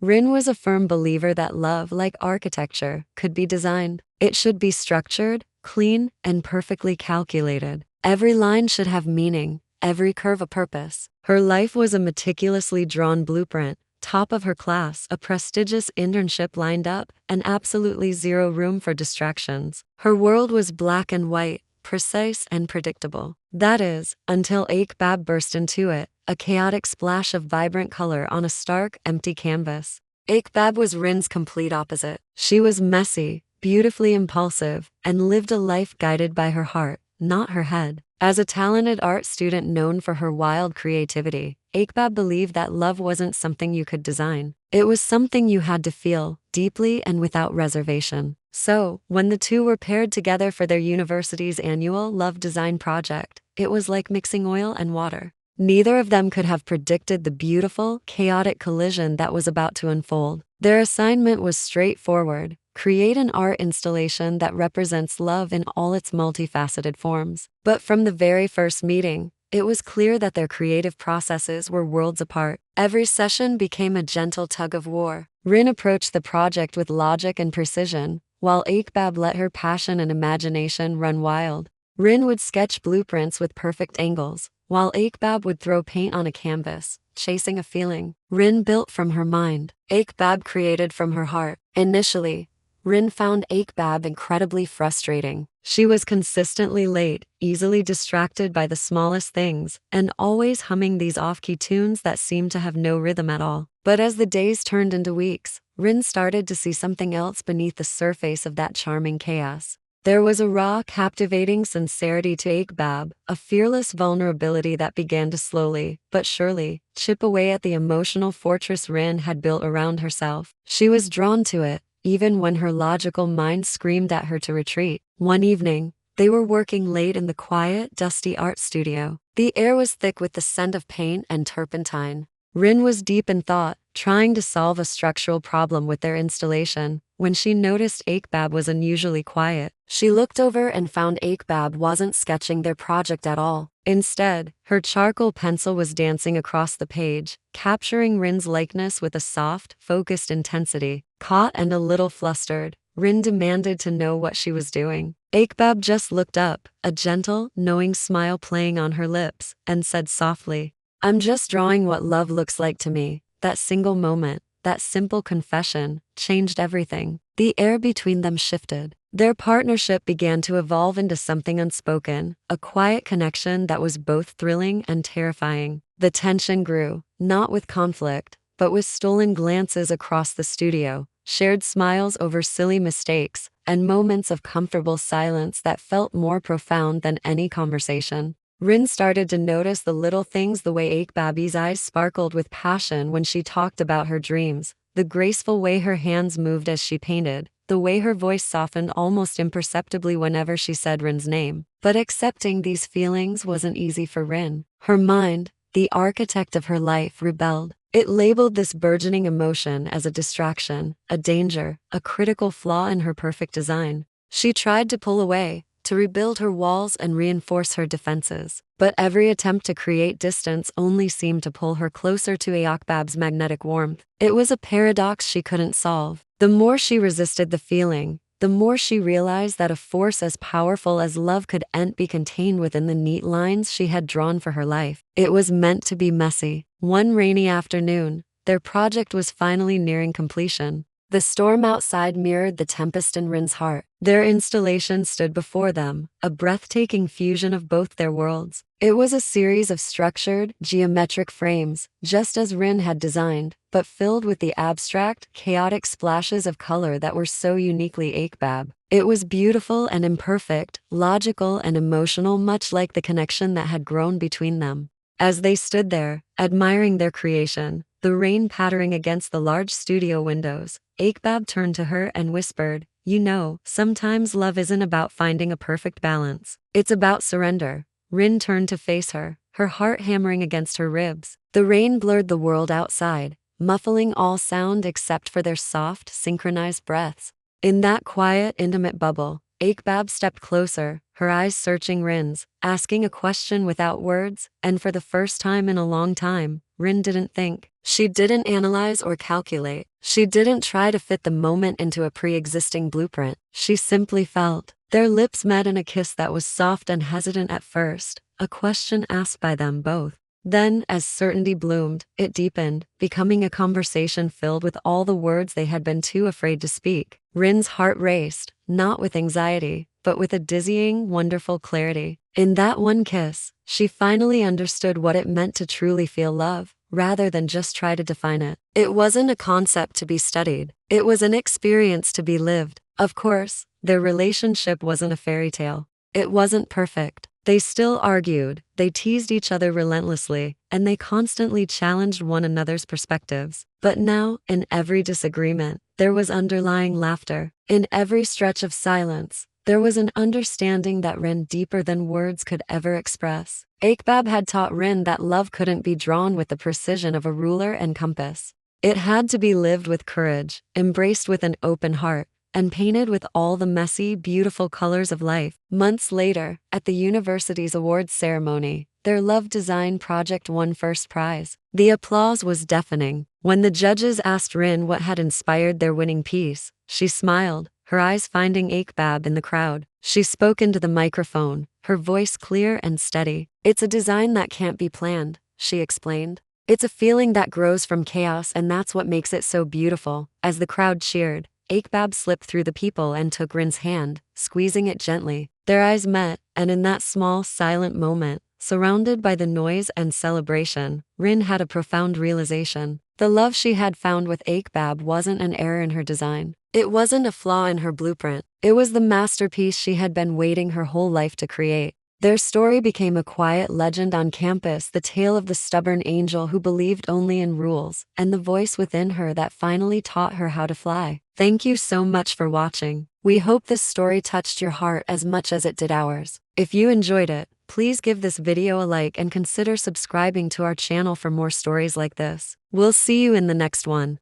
Rin was a firm believer that love, like architecture, could be designed. It should be structured, clean, and perfectly calculated. Every line should have meaning, every curve a purpose. Her life was a meticulously drawn blueprint, top of her class, a prestigious internship lined up, and absolutely zero room for distractions. Her world was black and white, precise and predictable. That is, until Aokbab burst into it, a chaotic splash of vibrant color on a stark, empty canvas. Aokbab was Rin's complete opposite. She was messy, beautifully impulsive, and lived a life guided by her heart, not her head. As a talented art student known for her wild creativity, Aokbab believed that love wasn't something you could design. It was something you had to feel, deeply and without reservation. So, when the two were paired together for their university's annual love design project, it was like mixing oil and water. Neither of them could have predicted the beautiful, chaotic collision that was about to unfold. Their assignment was straightforward: create an art installation that represents love in all its multifaceted forms. But from the very first meeting, it was clear that their creative processes were worlds apart. Every session became a gentle tug of war. Rin approached the project with logic and precision, while Aokbab let her passion and imagination run wild. Rin would sketch blueprints with perfect angles, while Aokbab would throw paint on a canvas, chasing a feeling. Rin built from her mind. Aokbab created from her heart. Initially, Rin found Aokbab incredibly frustrating. She was consistently late, easily distracted by the smallest things, and always humming these off-key tunes that seemed to have no rhythm at all. But as the days turned into weeks, Rin started to see something else beneath the surface of that charming chaos. There was a raw, captivating sincerity to Aokbab, a fearless vulnerability that began to slowly, but surely, chip away at the emotional fortress Rin had built around herself. She was drawn to it, even when her logical mind screamed at her to retreat. One evening, they were working late in the quiet, dusty art studio. The air was thick with the scent of paint and turpentine. Rin was deep in thought, trying to solve a structural problem with their installation, when she noticed Aokbab was unusually quiet. She looked over and found Aokbab wasn't sketching their project at all. Instead, her charcoal pencil was dancing across the page, capturing Rin's likeness with a soft, focused intensity. Caught and a little flustered, Rin demanded to know what she was doing. Aokbab just looked up, a gentle, knowing smile playing on her lips, and said softly, "I'm just drawing what love looks like to me." That single moment, that simple confession, changed everything. The air between them shifted. Their partnership began to evolve into something unspoken, a quiet connection that was both thrilling and terrifying. The tension grew, not with conflict, but with stolen glances across the studio, shared smiles over silly mistakes, and moments of comfortable silence that felt more profound than any conversation. Rin started to notice the little things: the way Aokbab's eyes sparkled with passion when she talked about her dreams, the graceful way her hands moved as she painted, the way her voice softened almost imperceptibly whenever she said Rin's name. But accepting these feelings wasn't easy for Rin. Her mind, the architect of her life, rebelled. It labeled this burgeoning emotion as a distraction, a danger, a critical flaw in her perfect design. She tried to pull away, to rebuild her walls and reinforce her defenses. But every attempt to create distance only seemed to pull her closer to Aokbab's magnetic warmth. It was a paradox she couldn't solve. The more she resisted the feeling, the more she realized that a force as powerful as love couldn't be contained within the neat lines she had drawn for her life. It was meant to be messy. One rainy afternoon, their project was finally nearing completion. The storm outside mirrored the tempest in Rin's heart. Their installation stood before them, a breathtaking fusion of both their worlds. It was a series of structured, geometric frames, just as Rin had designed, but filled with the abstract, chaotic splashes of color that were so uniquely Aokbab. It was beautiful and imperfect, logical and emotional, much like the connection that had grown between them. As they stood there, admiring their creation, the rain pattering against the large studio windows, Aokbab turned to her and whispered, "You know, sometimes love isn't about finding a perfect balance. It's about surrender." Rin turned to face her, her heart hammering against her ribs. The rain blurred the world outside, muffling all sound except for their soft, synchronized breaths. In that quiet, intimate bubble, Aokbab stepped closer, her eyes searching Rin's, asking a question without words, and for the first time in a long time, Rin didn't think. She didn't analyze or calculate. She didn't try to fit the moment into a pre-existing blueprint. She simply felt. Their lips met in a kiss that was soft and hesitant at first, a question asked by them both. Then, as certainty bloomed, it deepened, becoming a conversation filled with all the words they had been too afraid to speak. Rin's heart raced, not with anxiety, but with a dizzying, wonderful clarity. In that one kiss, she finally understood what it meant to truly feel love, rather than just try to define it. It wasn't a concept to be studied. It was an experience to be lived. Of course, their relationship wasn't a fairy tale. It wasn't perfect. They still argued, they teased each other relentlessly, and they constantly challenged one another's perspectives. But now, in every disagreement, there was underlying laughter. In every stretch of silence, there was an understanding that ran deeper than words could ever express. Aokbab had taught Rin that love couldn't be drawn with the precision of a ruler and compass. It had to be lived with courage, embraced with an open heart, and painted with all the messy, beautiful colors of life. Months later, at the university's awards ceremony, their love design project won first prize. The applause was deafening. When the judges asked Rin what had inspired their winning piece, she smiled, her eyes finding Aokbab in the crowd. She spoke into the microphone, her voice clear and steady. "It's a design that can't be planned," she explained. "It's a feeling that grows from chaos, and that's what makes it so beautiful." As the crowd cheered, Aokbab slipped through the people and took Rin's hand, squeezing it gently. Their eyes met, and in that small, silent moment, surrounded by the noise and celebration, Rin had a profound realization. The love she had found with Aokbab wasn't an error in her design. It wasn't a flaw in her blueprint. It was the masterpiece she had been waiting her whole life to create. Their story became a quiet legend on campus, the tale of the stubborn angel who believed only in rules, and the voice within her that finally taught her how to fly. Thank you so much for watching. We hope this story touched your heart as much as it did ours. If you enjoyed it, please give this video a like and consider subscribing to our channel for more stories like this. We'll see you in the next one.